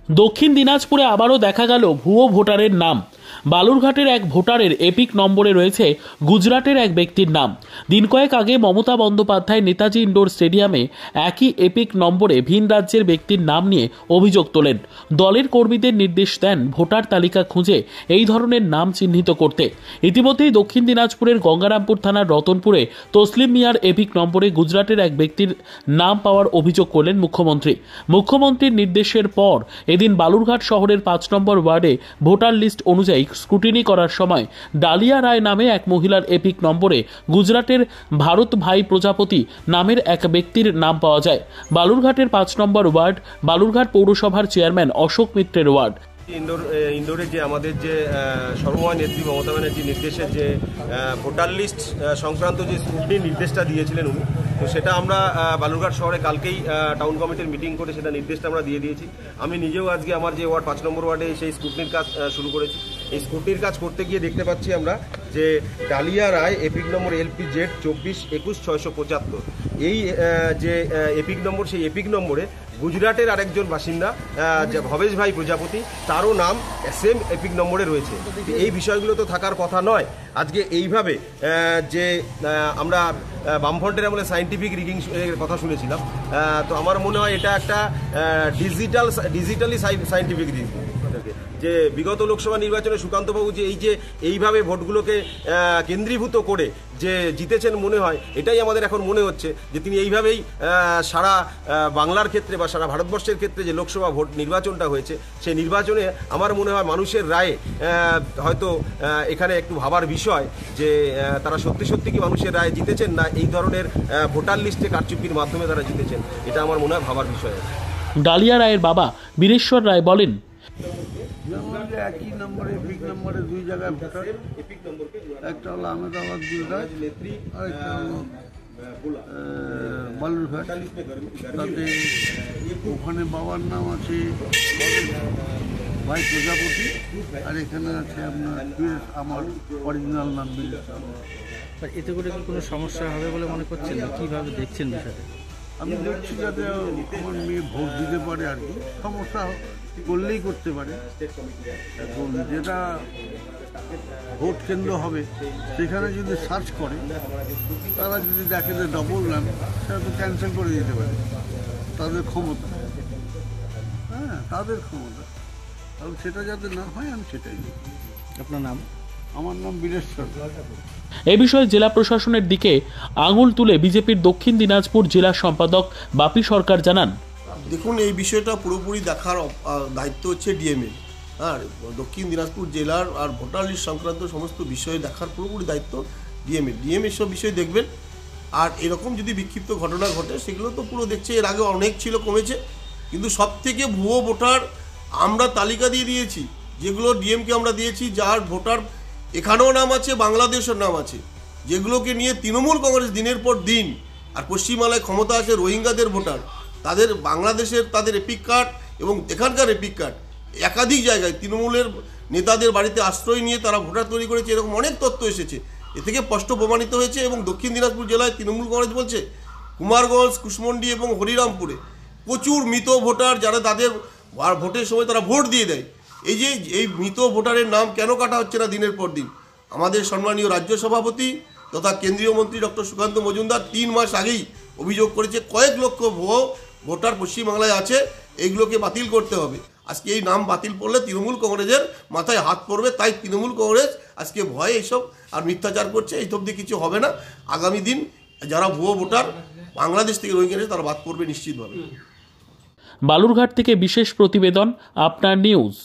দক্ষিণ দিনাজপুরে আবারও দেখা গেল ভুয়ো ভোটারের নাম। বালুরঘাটের এক ভোটারের এপিক নম্বরে রয়েছে গুজরাটের এক ব্যক্তির নাম। দিন কয়েক আগে মমতা বন্দ্যোপাধ্যায় নেতাজি ইন্ডোর স্টেডিয়ামে একই এপিক নম্বরে ভিন রাজ্যের ব্যক্তির নাম নিয়ে অভিযোগ তোলেন। দলের কর্মীদের নির্দেশ দেন ভোটার তালিকা খুঁজে এই ধরনের নাম চিহ্নিত করতে। ইতিমধ্যেই দক্ষিণ দিনাজপুরের গঙ্গারামপুর থানার রতনপুরে তসলিম মিয়ার এপিক নম্বরে গুজরাটের এক ব্যক্তির নাম পাওয়ার অভিযোগ করলেন মুখ্যমন্ত্রী। মুখ্যমন্ত্রীর নির্দেশের পর এদিন বালুরঘাট শহরের ৫ নম্বর ওয়ার্ডে ভোটার লিস্ট অনুযায়ী স্ক্রুটিনি করার সময় ডালিয়া রায় নামে এক মহিলার এপিক নম্বরে গুজরাটের ভারত ভাই প্রজাপতি নামের এক ব্যক্তির নাম পাওয়া যায়। বালুরঘাটের ৫ নম্বর ওয়ার্ড বালুরঘাট পৌরসভার চেয়ারম্যান অশোক মিত্রের ওয়ার্ড। ইন্ডোরে যে আমাদের যে সর্বময় নেত্রী মমতা ব্যানার্জির নির্দেশে যে ভোটার লিস্ট সংক্রান্ত যে স্ক্রুটিনির নির্দেশটা দিয়েছিলেন উনি, তো সেটা আমরা বালুরঘাট শহরে কালকেই টাউন কমিটির মিটিং করে সেটা নির্দেশটা আমরা দিয়ে দিয়েছি। আমি নিজেও আজকে আমার যে ওয়ার্ড ৫ নম্বর ওয়ার্ডে সেই স্ক্রুটিনির কাজ শুরু করেছি। এই স্ক্রুটিনির কাজ করতে গিয়ে দেখতে পাচ্ছি আমরা যে ডালিয়া রায় এপিক নম্বর LPZ 2421-675, এই যে এপিক নম্বর, সেই এপিক নম্বরে গুজরাটের আরেকজন বাসিন্দা যে ভবেশ ভাই প্রজাপতি, তারও নাম সেম এপিক নম্বরে রয়েছে। এই বিষয়গুলো তো থাকার কথা নয়। আজকে এইভাবে যে আমরা বামফ্রন্টের আমলে সায়েন্টিফিক রিগিং এর কথা শুনেছিলাম, তো আমার মনে হয় এটা একটা ডিজিটালি সায়েন্টিফিক রিগিং। যে বিগত লোকসভা নির্বাচনে সুকান্তবাবু যে এইভাবে ভোটগুলোকে কেন্দ্রীভূত করে যে জিতেছেন, মনে হয় এটাই আমাদের এখন মনে হচ্ছে যে তিনি এইভাবেই সারা বাংলার ক্ষেত্রে বা সারা ভারতবর্ষের ক্ষেত্রে যে লোকসভা ভোট নির্বাচনটা হয়েছে, সেই নির্বাচনে আমার মনে হয় মানুষের রায়ে হয়তো এখানে একটু ভাবার বিষয় যে তারা সত্যি সত্যি কি মানুষের রায়ে জিতেছেন, না এই ধরনের ভোটার লিস্টে কারচুপির মাধ্যমে তারা জিতেছেন, এটা আমার মনে হয় ভাবার বিষয়। ডালিয়া রায়ের বাবা বীরেশ্বর রায় বলেন, একই নম্বরে এপিক নম্বরে দুই জায়গায় ভোটার, একটা হলো আহমেদাবাদ গুজরাট, আরেকটা হলো বালুরঘাট। তাতে ওখানে বাবার নাম আছে ভাই প্রজাপতি, আর এখানে আছে আপনার আমার অরিজিনাল নাম বীরেশ্বর। এতে করে কি কোনো সমস্যা হবে বলে মনে করছেন, কীভাবে দেখছেন বিষয়টা? আমি দেখছি যাতে আমার মেয়ে ভোট দিতে পারে, আর কি সমস্যা করলেই করতে পারে। এখন যেটা ভোট কেন্দ্র হবে সেখানে যদি সার্চ করে, তারা যদি দেখে যে ডবল নাম, সেটা তো ক্যান্সেল করে দিতে পারে। তাদের ক্ষমতা, হ্যাঁ তাদের ক্ষমতা। কারণ সেটা যাতে না হয় আমি সেটাই দেখি। আপনার নাম? আমার নাম বীরেশ্বর। এ বিষয়ে জেলা প্রশাসনের দিকে আঙুল তুলে বিজেপির দক্ষিণ দিনাজপুর জেলা সম্পাদক বাপি সরকার জানান, দেখুন এই বিষয়টা পুরোপুরি দেখার দায়িত্ব হচ্ছে ডিএমএ। আর দক্ষিণ দিনাজপুর জেলার আর ভোটার লিস্ট সংক্রান্ত সমস্ত বিষয় দেখার পুরোপুরি দায়িত্ব ডিএমএ সব বিষয় দেখবেন। আর এরকম যদি বিক্ষিপ্ত ঘটনা ঘটে সেগুলো তো পুরো দেখছে, এর আগে অনেক ছিল, কমেছে। কিন্তু সব থেকে ভুয়ো ভোটার আমরা তালিকা দিয়ে দিয়েছি, যেগুলো ডিএমকে আমরা দিয়েছি, যার ভোটার এখানেও নাম আছে, বাংলাদেশের নাম আছে, যেগুলোকে নিয়ে তৃণমূল কংগ্রেস দিনের পর দিন, আর পশ্চিমবাংলায় ক্ষমতা আছে রোহিঙ্গাদের ভোটার, তাদের বাংলাদেশের তাদের এপিক কার্ড এবং এখানকার এপিক কার্ড একাধিক জায়গায় তৃণমূলের নেতাদের বাড়িতে আশ্রয় নিয়ে তারা ভোটার তৈরি করেছে, এরকম অনেক তথ্য এসেছে। এ থেকে স্পষ্ট প্রমাণিত হয়েছে। এবং দক্ষিণ দিনাজপুর জেলায় তৃণমূল কংগ্রেস বলছে কুমারগঞ্জ, কুশমন্ডি এবং হরিরামপুরে প্রচুর মৃত ভোটার, যারা তাদের ভোটের সময় তারা ভোট দিয়ে দেয়। এই মৃত ভোটারের নাম কেন কাটা হচ্ছে না দিনের পর দিন? আমাদের সম্মানীয় রাজ্য সভাপতি তথা কেন্দ্রীয় মন্ত্রী ডক্টর সুকান্ত মজুমদার 3 মাস আগেই অভিযোগ করেছে কয়েক লক্ষ ভুয়ো ভোটার পশ্চিমবাংলায় আছে, এইগুলোকে বাতিল করতে হবে। আজকে এই নাম বাতিল করলে তৃণমূল কংগ্রেসের মাথায় হাত পড়বে, তাই তৃণমূল কংগ্রেস আজকে ভয়ে এইসব আর মিথ্যাচার করছে। এইসব দিয়ে কিছু হবে না। আগামী দিন যারা ভুয়ো ভোটার বাংলাদেশ থেকে রোহিঙ্গা, তারা বাদ পড়বে নিশ্চিতভাবে। বালুরঘাট থেকে বিশেষ প্রতিবেদন, আপনার নিউজ।